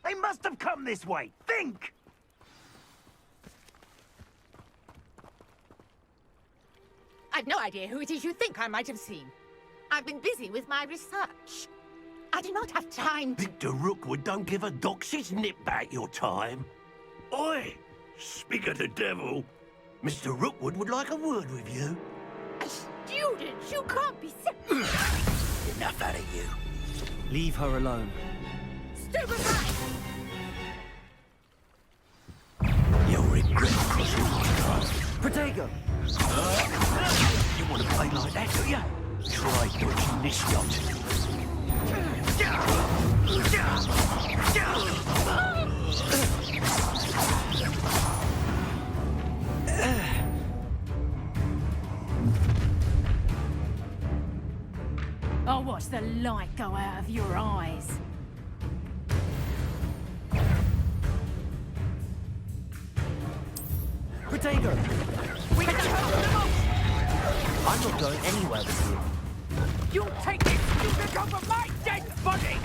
They must have come this way. Think! I've no idea who it is you think I might have seen. I've been busy with my research. I do not have time to... Victor Rookwood don't give a doxy's nip back your time. Oi! Speak of the devil. Mr. Rookwood would like a word with you. A student? You can't be so... Enough out of you. Leave her alone. Stupefy! You'll regret crossing my path. Protego! You want to play like that, do you? Try dodging this yacht. I'll watch the light go out of your eyes. Protego! We can hold them off! I'm not going anywhere with you. You'll take this student over my dead body!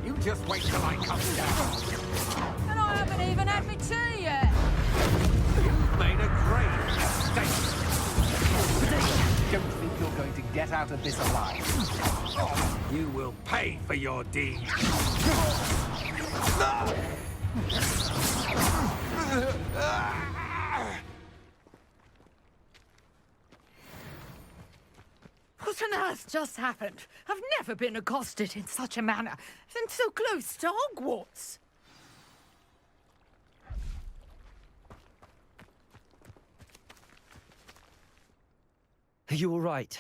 You just wait till I come down. And I haven't even had my tea yet! You've made a grave mistake. Don't think you're going to get out of this alive. You will pay for your deed. What on earth just happened? I've never been accosted in such a manner, and so close to Hogwarts. Are you all right?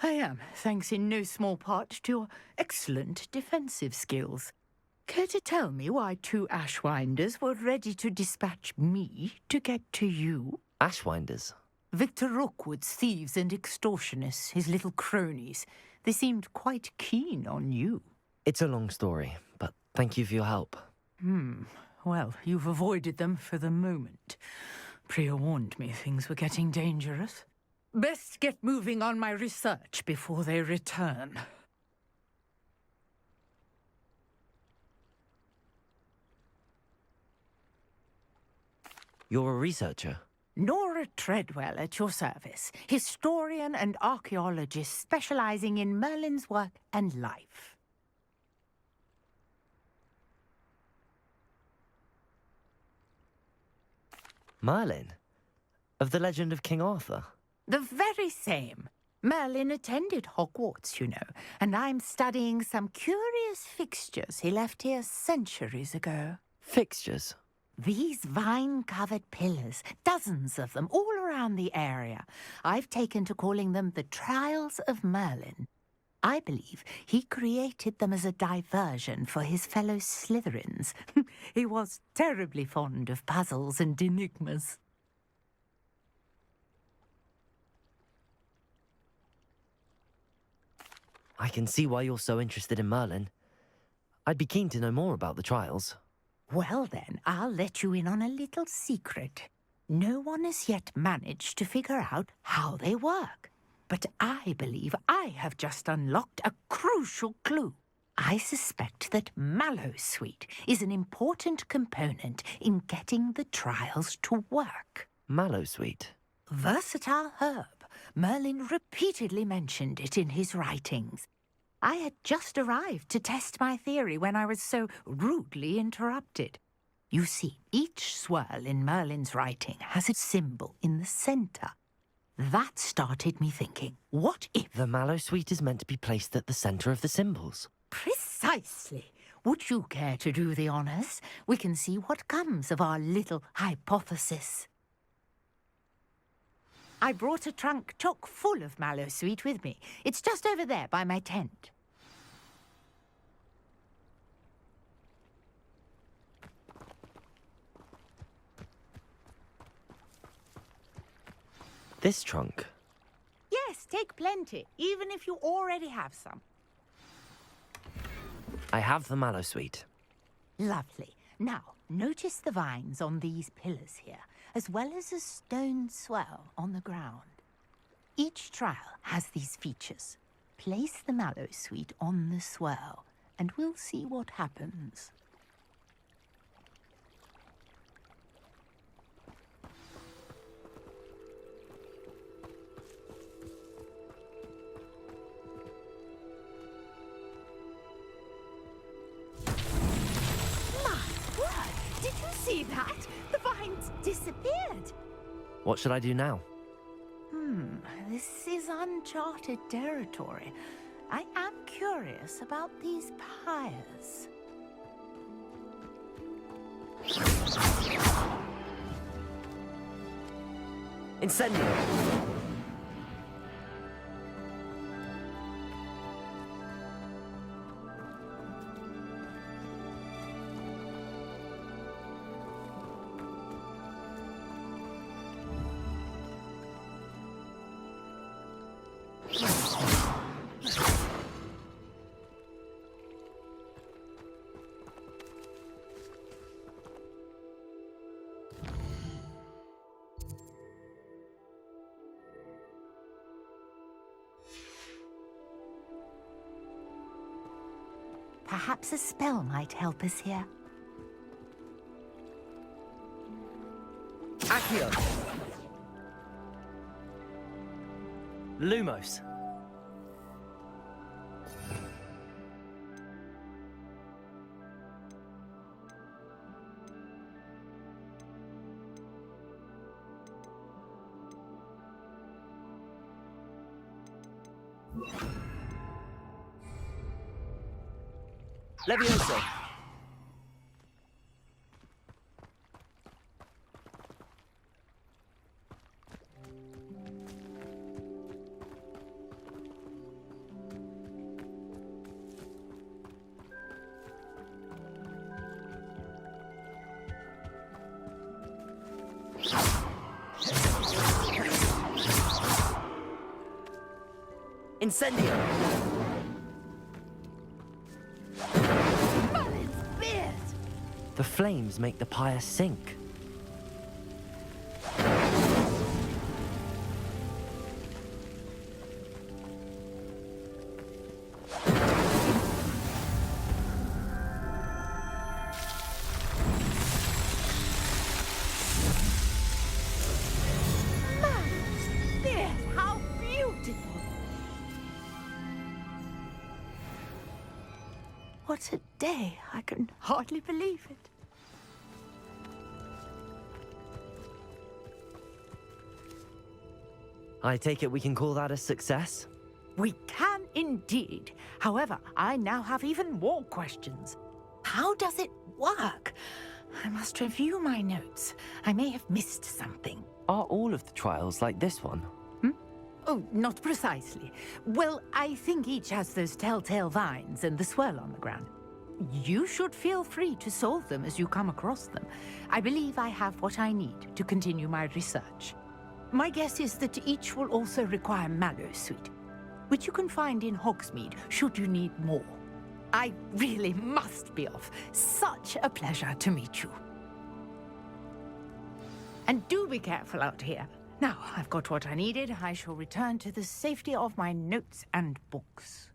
I am, thanks in no small part to your excellent defensive skills. Care to tell me why two Ashwinders were ready to dispatch me to get to you? Ashwinders? Victor Rookwood's thieves and extortionists, his little cronies. They seemed quite keen on you. It's a long story, but thank you for your help. Well, you've avoided them for the moment. Priya warned me things were getting dangerous. Best get moving on my research before they return. You're a researcher? Nora Treadwell at your service, historian and archaeologist specializing in Merlin's work and life. Merlin? Of the legend of King Arthur? The very same. Merlin attended Hogwarts, you know, and I'm studying some curious fixtures he left here centuries ago. Fixtures? These vine-covered pillars, dozens of them, all around the area. I've taken to calling them the Trials of Merlin. I believe he created them as a diversion for his fellow Slytherins. He was terribly fond of puzzles and enigmas. I can see why you're so interested in Merlin. I'd be keen to know more about the trials. Well then, I'll let you in on a little secret. No one has yet managed to figure out how they work. But I believe I have just unlocked a crucial clue. I suspect that Mallowsweet is an important component in getting the trials to work. Mallowsweet? Versatile herb. Merlin repeatedly mentioned it in his writings. I had just arrived to test my theory when I was so rudely interrupted. You see, each swirl in Merlin's writing has a symbol in the centre. That started me thinking, what if... The Mallowsweet is meant to be placed at the centre of the symbols. Precisely. Would you care to do the honours? We can see what comes of our little hypothesis. I brought a trunk chock full of Mallowsweet with me. It's just over there by my tent. This trunk? Yes, take plenty, even if you already have some. I have the Mallowsweet. Lovely. Now, notice the vines on these pillars here, as well as a stone swell on the ground. Each trial has these features. Place the mallow sweet on the swirl, and we'll see what happens. Did you see that? The vines disappeared. What should I do now? This is uncharted territory. I am curious about these pyres. Incendio! Perhaps a spell might help us here. Accio! Lumos! Levioso! Incendio! The flames make the pyre sink. How beautiful! What a day! I can hardly believe it. I take it we can call that a success? We can indeed. However, I now have even more questions. How does it work? I must review my notes. I may have missed something. Are all of the trials like this one? Oh, not precisely. Well, I think each has those telltale vines and the swirl on the ground. You should feel free to solve them as you come across them. I believe I have what I need to continue my research. My guess is that each will also require mallowsweet, which you can find in Hogsmeade should you need more. I really must be off. Such a pleasure to meet you. And do be careful out here. Now, I've got what I needed. I shall return to the safety of my notes and books.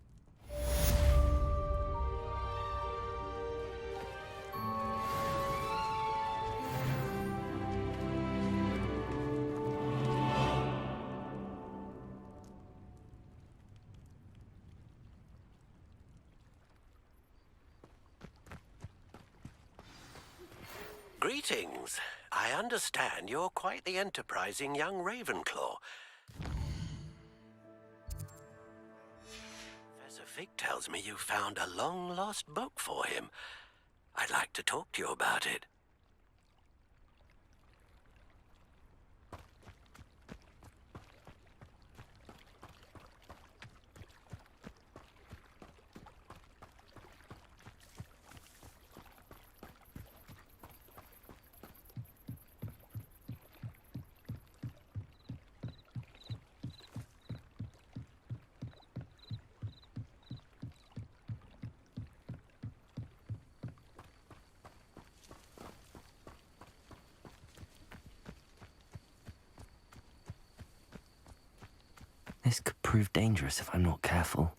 Greetings. I understand you're quite the enterprising young Ravenclaw. Professor Fig tells me you found a long-lost book for him. I'd like to talk to you about it. This could prove dangerous if I'm not careful.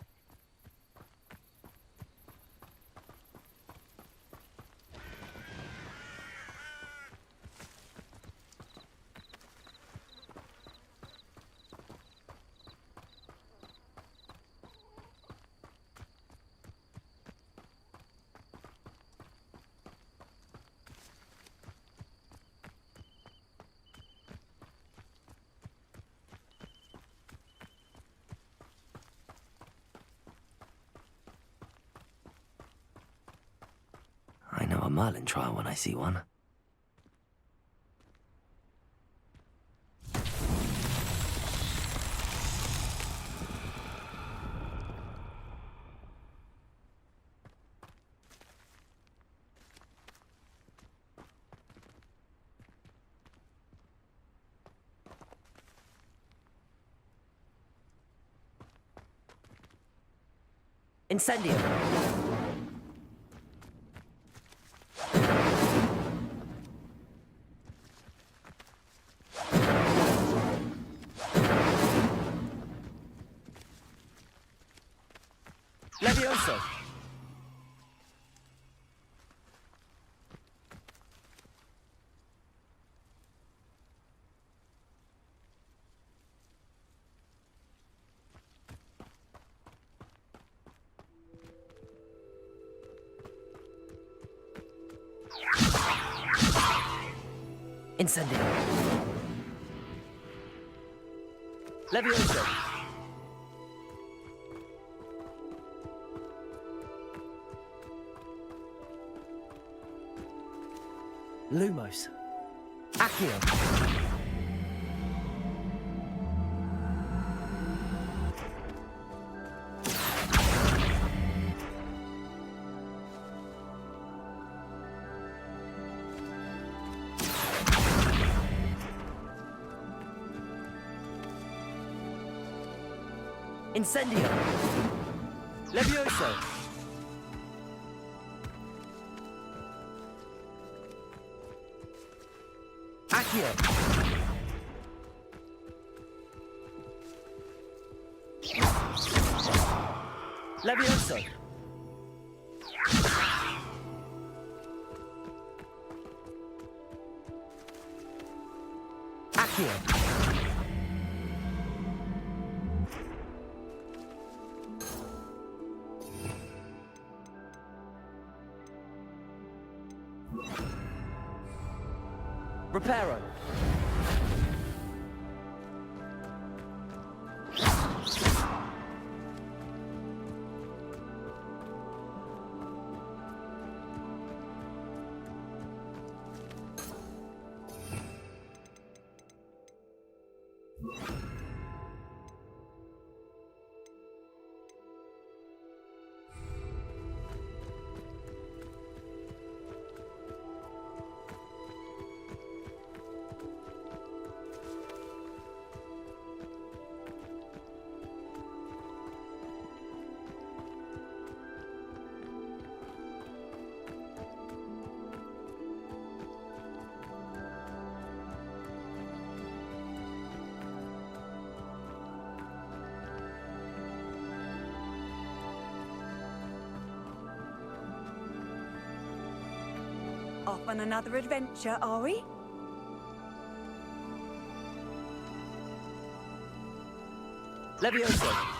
I know a Merlin trial when I see one. Incendio! Levioso! Incendio! Levioso! Lumos. Accio. Incendio. Levioso. Accio. Levioso. Accio. Reparo. Off on another adventure, are we? Levioso.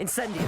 Incendio!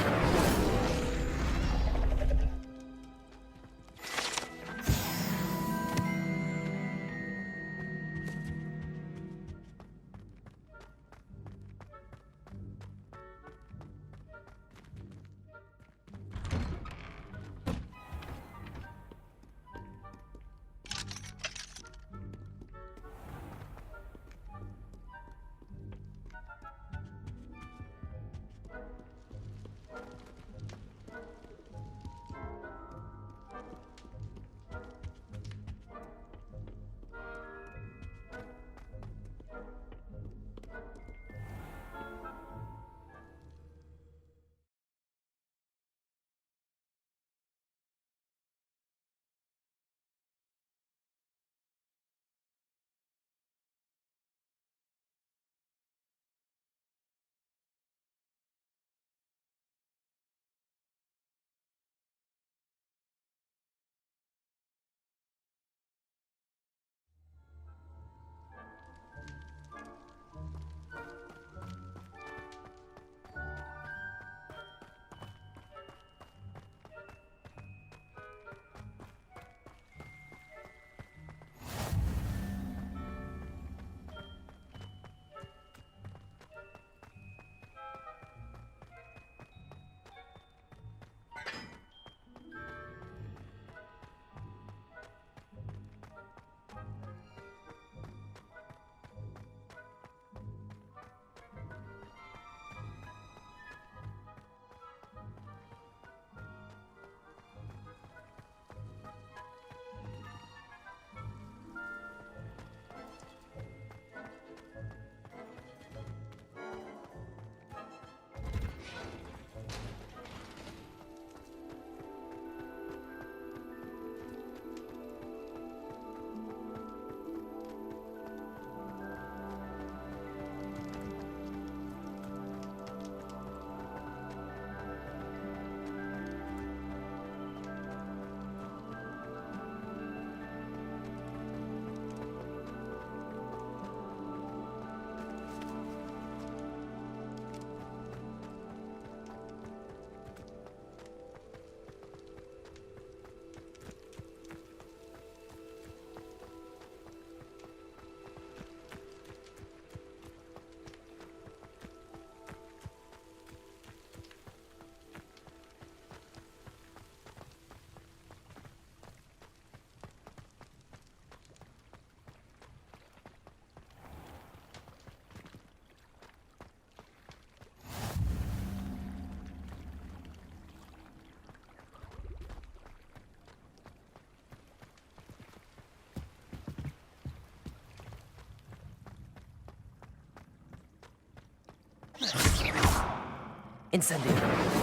Incendio!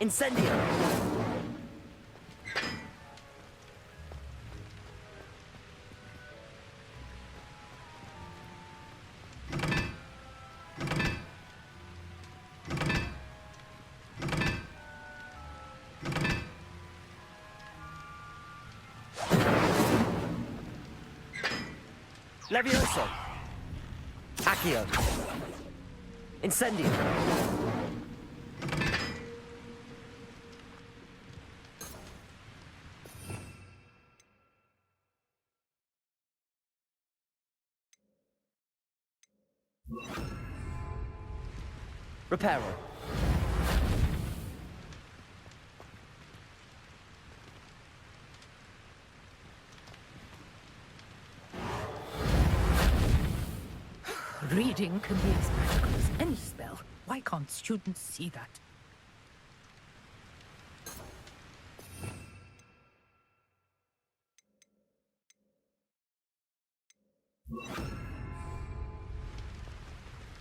Incendio! Levioso! Accio! Incendio! Reparo. Reading can be as magical as any spell. Why can't students see that?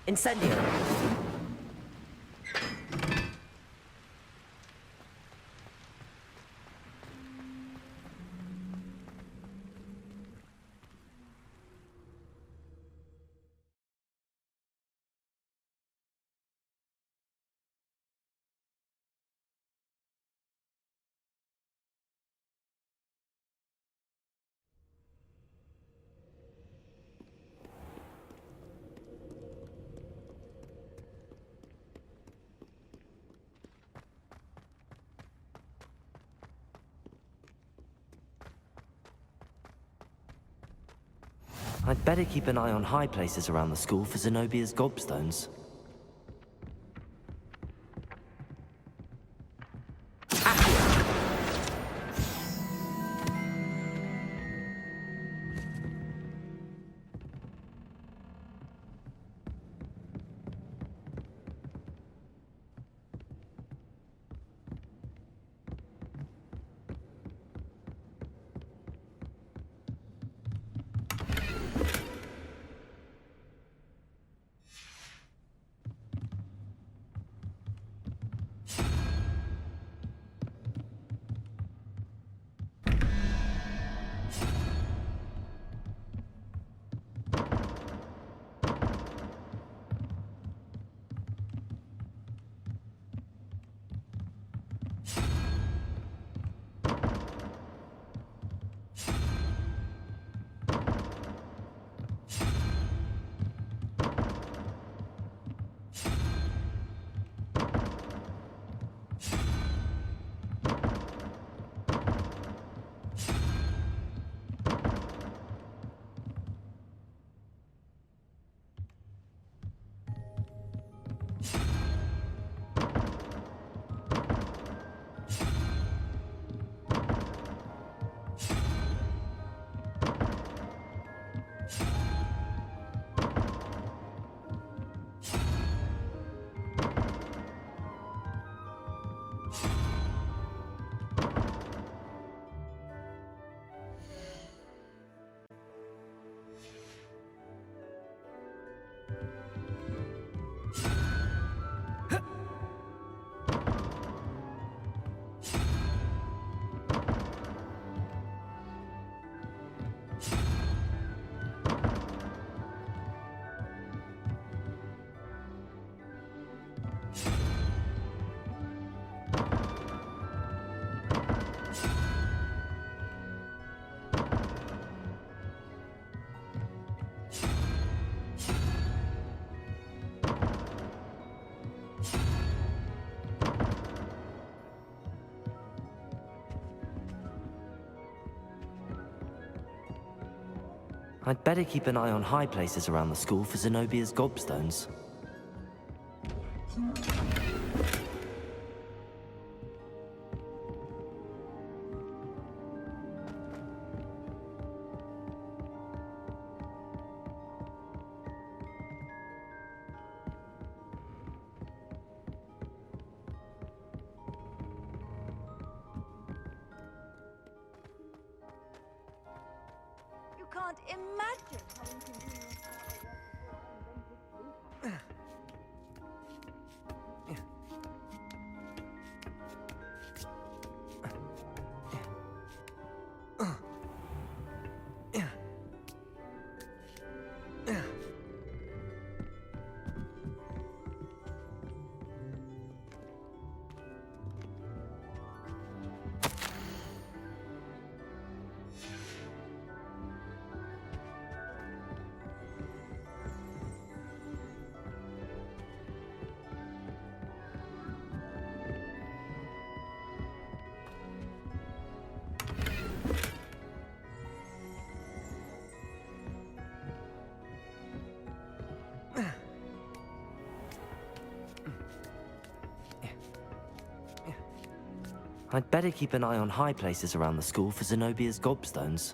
Incendio! I'd better keep an eye on high places around the school for Zenobia's gobstones. I'd better keep an eye on high places around the school for Zenobia's gobstones. You can't imagine how inconvenient our I'd better keep an eye on high places around the school for Zenobia's gobstones.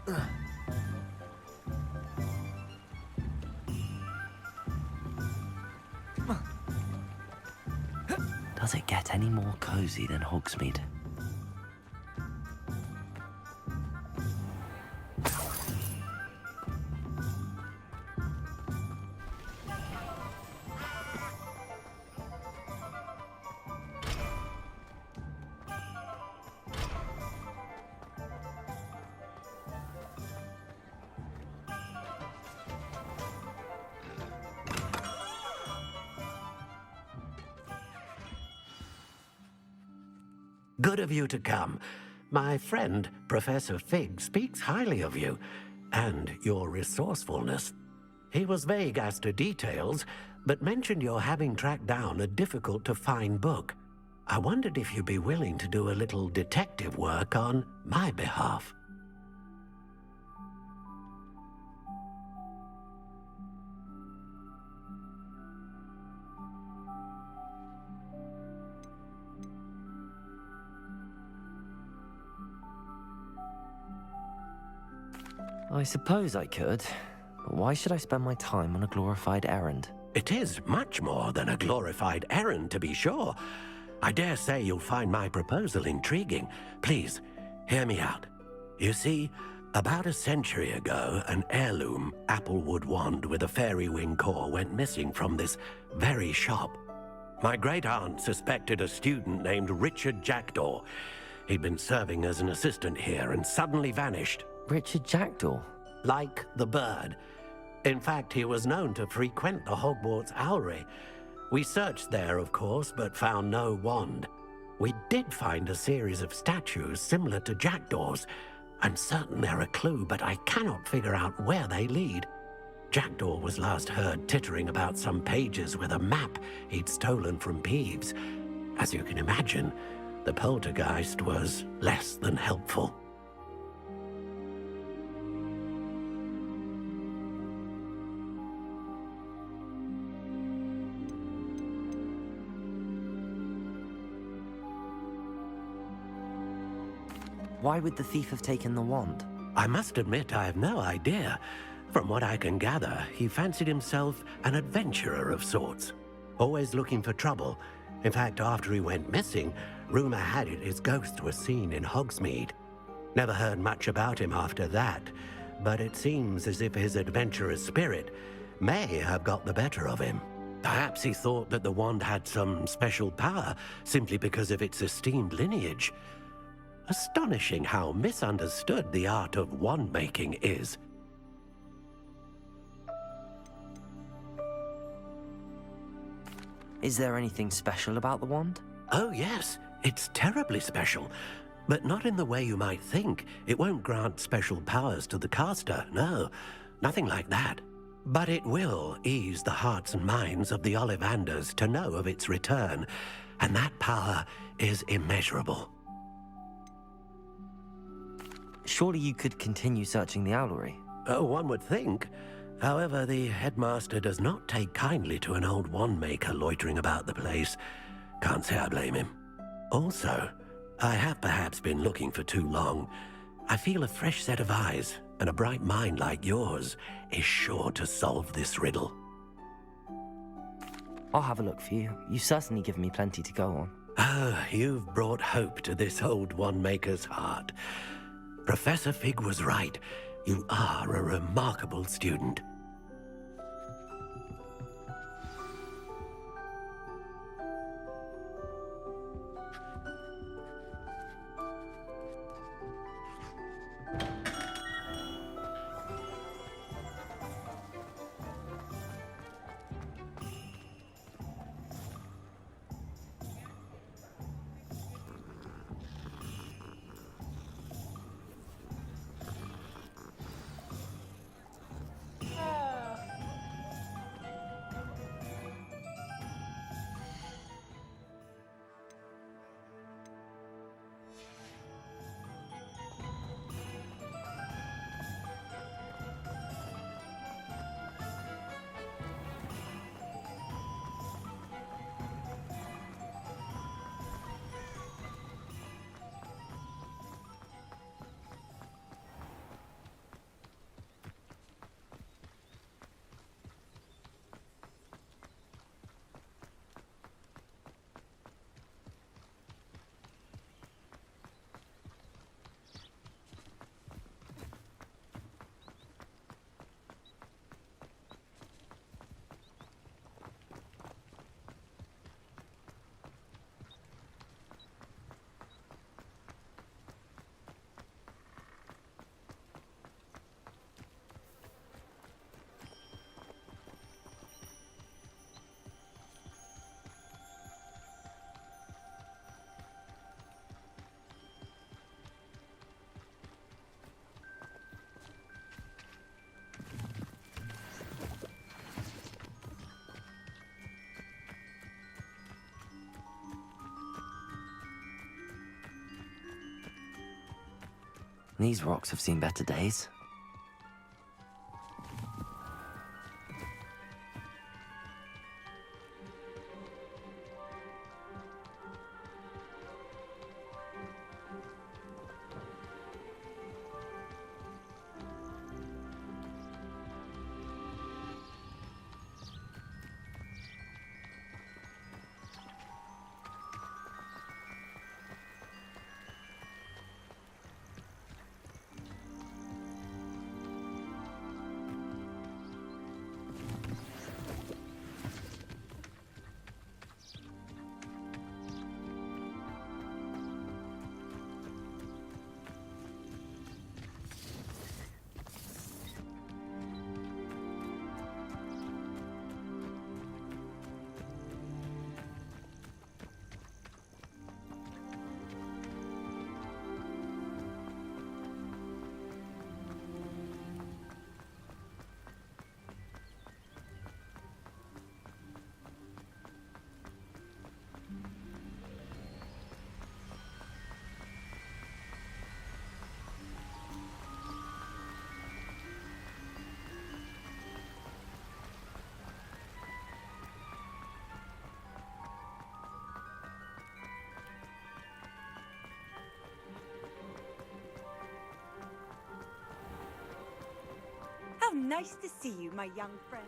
Does it get any more cozy than Hogsmeade? Good of you to come. My friend, Professor Fig, speaks highly of you and your resourcefulness. He was vague as to details, but mentioned your having tracked down a difficult-to-find book. I wondered if you'd be willing to do a little detective work on my behalf. I suppose I could, but why should I spend my time on a glorified errand? It is much more than a glorified errand, to be sure. I dare say you'll find my proposal intriguing. Please, hear me out. You see, about a century ago, an heirloom applewood wand with a fairy wing core went missing from this very shop. My great-aunt suspected a student named Richard Jackdaw. He'd been serving as an assistant here and suddenly vanished. Richard Jackdaw? Like the bird. In fact, he was known to frequent the Hogwarts Owlery. We searched there, of course, but found no wand. We did find a series of statues similar to Jackdaw's. I'm certain they're a clue, but I cannot figure out where they lead. Jackdaw was last heard tittering about some pages with a map he'd stolen from Peeves. As you can imagine, the poltergeist was less than helpful. Why would the thief have taken the wand? I must admit I have no idea. From what I can gather, he fancied himself an adventurer of sorts, always looking for trouble. In fact, after he went missing, rumor had it his ghost was seen in Hogsmeade. Never heard much about him after that, but it seems as if his adventurous spirit may have got the better of him. Perhaps he thought that the wand had some special power simply because of its esteemed lineage. Astonishing how misunderstood the art of wand-making is. Is there anything special about the wand? Oh yes, it's terribly special. But not in the way you might think. It won't grant special powers to the caster, no. Nothing like that. But it will ease the hearts and minds of the Ollivanders to know of its return. And that power is immeasurable. Surely you could continue searching the owlery. Oh, one would think. However, the headmaster does not take kindly to an old wand-maker loitering about the place. Can't say I blame him. Also, I have perhaps been looking for too long. I feel a fresh set of eyes, and a bright mind like yours is sure to solve this riddle. I'll have a look for you. You've certainly given me plenty to go on. Oh, you've brought hope to this old wand-maker's heart. Professor Fig was right. You are a remarkable student. These rocks have seen better days. How nice to see you, my young friend.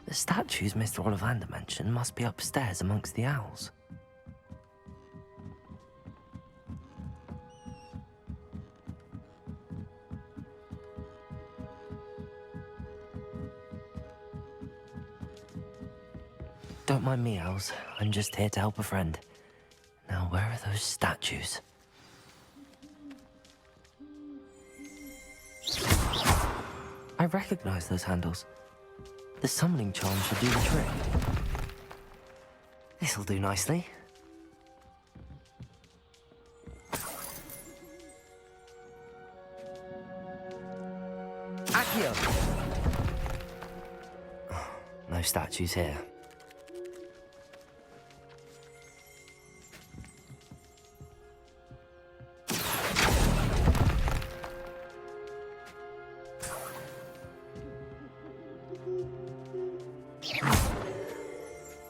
The statues Mr. Ollivander mentioned must be upstairs amongst the owls. Don't mind me, owls. I'm just here to help a friend. Now, where are those statues? I recognize those handles. The summoning charm should do the trick. This'll do nicely. Accio! No statues here.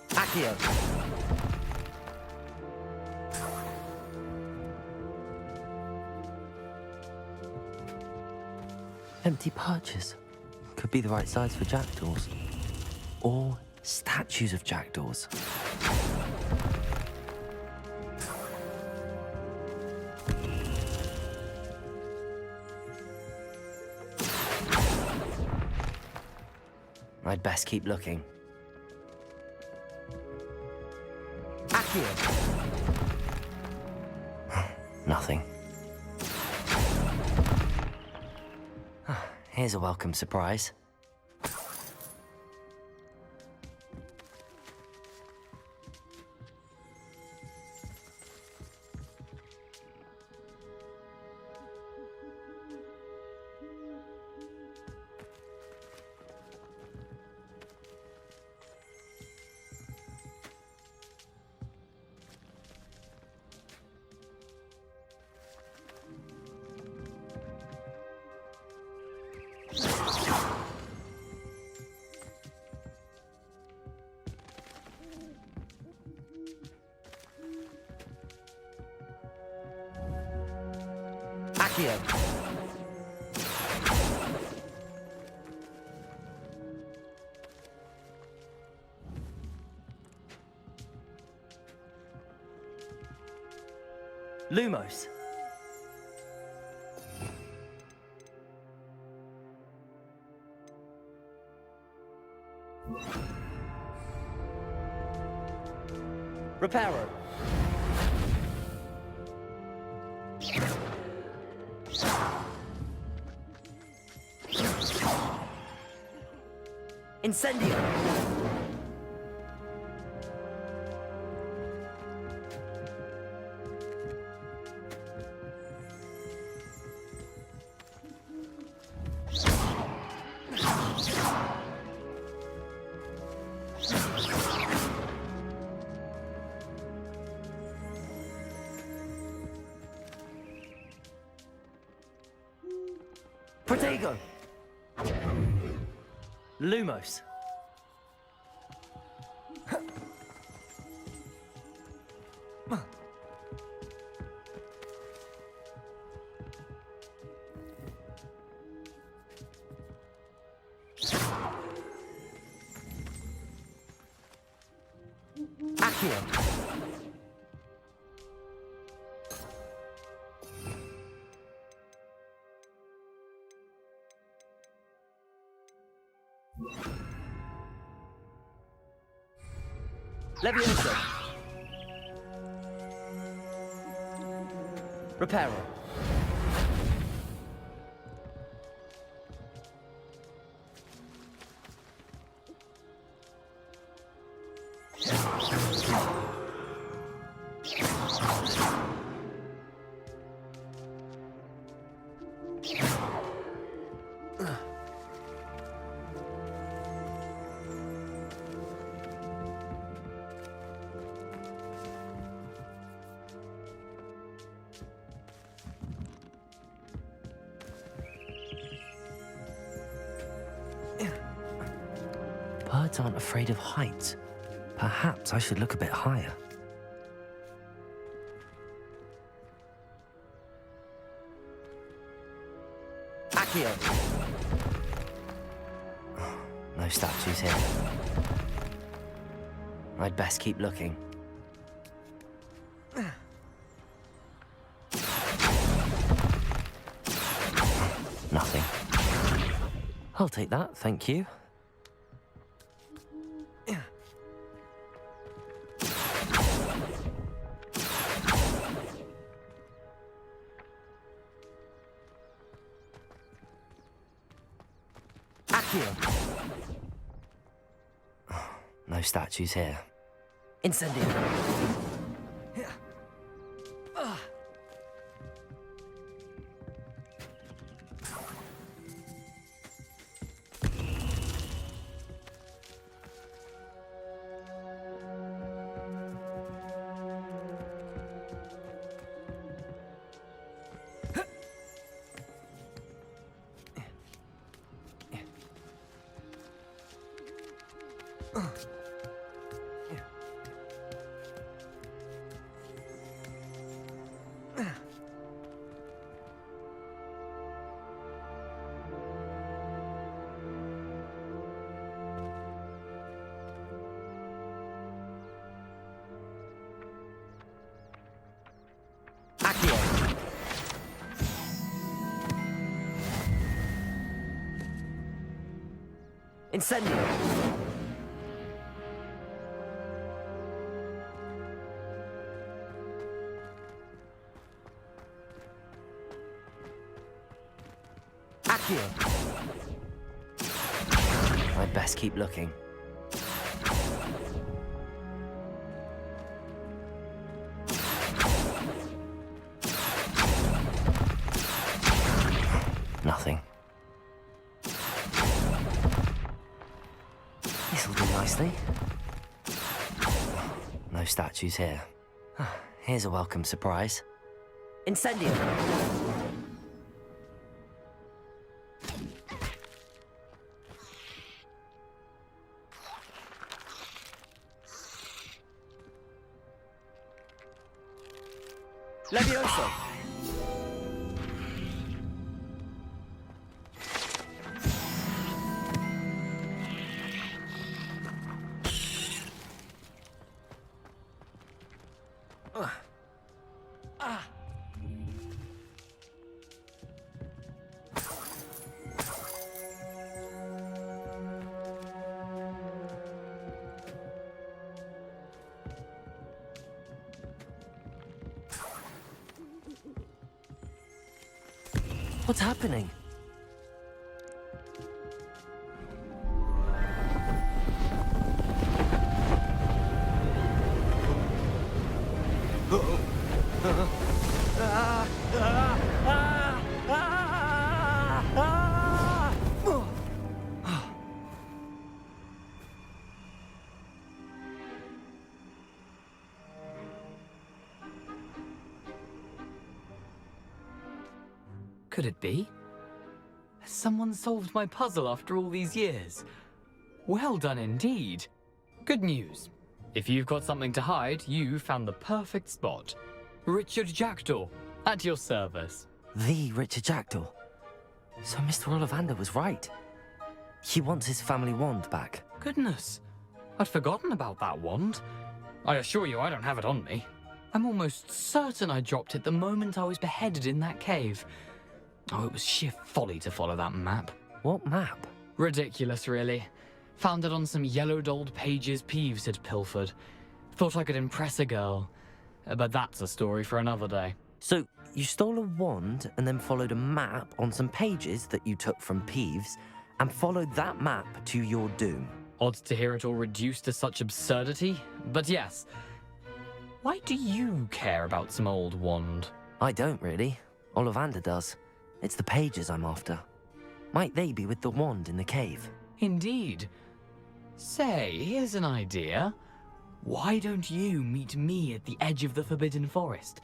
Accio! Empty perches. Could be the right size for jackdaws. Or statues of jackdaws. I'd best keep looking. Accio! Nothing. Here's a welcome surprise. Accio! Lumos! Reparo! Incendio! Protego! Lumos! Accio! Levioso! Reparo! Birds aren't afraid of heights. Perhaps I should look a bit higher. Accio! No statues here. I'd best keep looking. Nothing. I'll take that, thank you. No statues here. Incendio! Incendio! Accio! I'd best keep looking. Nothing. This'll do nicely. No statues here. Here's a welcome surprise. Incendio! Levioso! What's happening? Could it be? Has someone solved my puzzle after all these years? Well done indeed. Good news. If you've got something to hide, you found the perfect spot. Richard Jackdaw, at your service. The Richard Jackdaw. So Mr. Ollivander was right. He wants his family wand back. Goodness, I'd forgotten about that wand. I assure you I don't have it on me. I'm almost certain I dropped it the moment I was beheaded in that cave. Oh, it was sheer folly to follow that map. What map? Ridiculous, really. Found it on some yellowed old pages Peeves had pilfered. Thought I could impress a girl. But that's a story for another day. So, you stole a wand and then followed a map on some pages that you took from Peeves and followed that map to your doom. Odd to hear it all reduced to such absurdity, but yes. Why do you care about some old wand? I don't really. Ollivander does. It's the pages I'm after. Might they be with the wand in the cave? Indeed. Say, here's an idea. Why don't you meet me at the edge of the Forbidden Forest?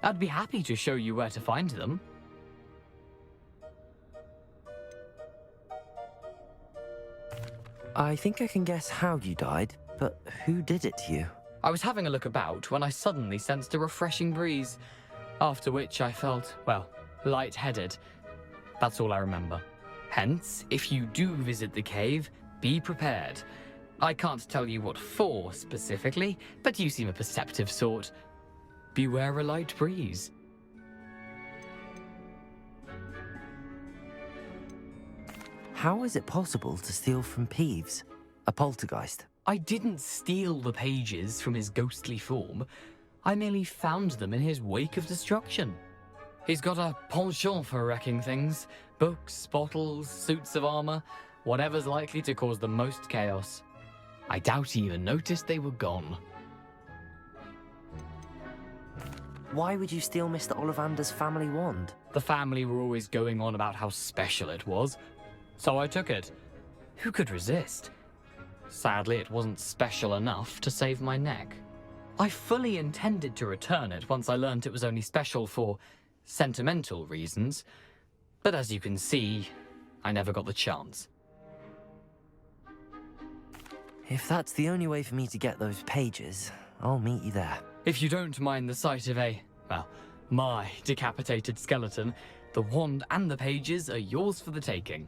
I'd be happy to show you where to find them. I think I can guess how you died, but who did it to you? I was having a look about when I suddenly sensed a refreshing breeze, after which I felt, well, lightheaded. That's all I remember. Hence, if you do visit the cave, be prepared. I can't tell you what for specifically, but you seem a perceptive sort. Beware a light breeze. How is it possible to steal from Peeves, a poltergeist? I didn't steal the pages from his ghostly form. I merely found them in his wake of destruction. He's got a penchant for wrecking things. Books, bottles, suits of armor, whatever's likely to cause the most chaos. I doubt he even noticed they were gone. Why would you steal Mr. Ollivander's family wand? The family were always going on about how special it was, so I took it. Who could resist? Sadly, it wasn't special enough to save my neck. I fully intended to return it once I learned it was only special for sentimental reasons, but as you can see, I never got the chance. If that's the only way for me to get those pages, I'll meet you there. If you don't mind the sight of my decapitated skeleton, the wand and the pages are yours for the taking.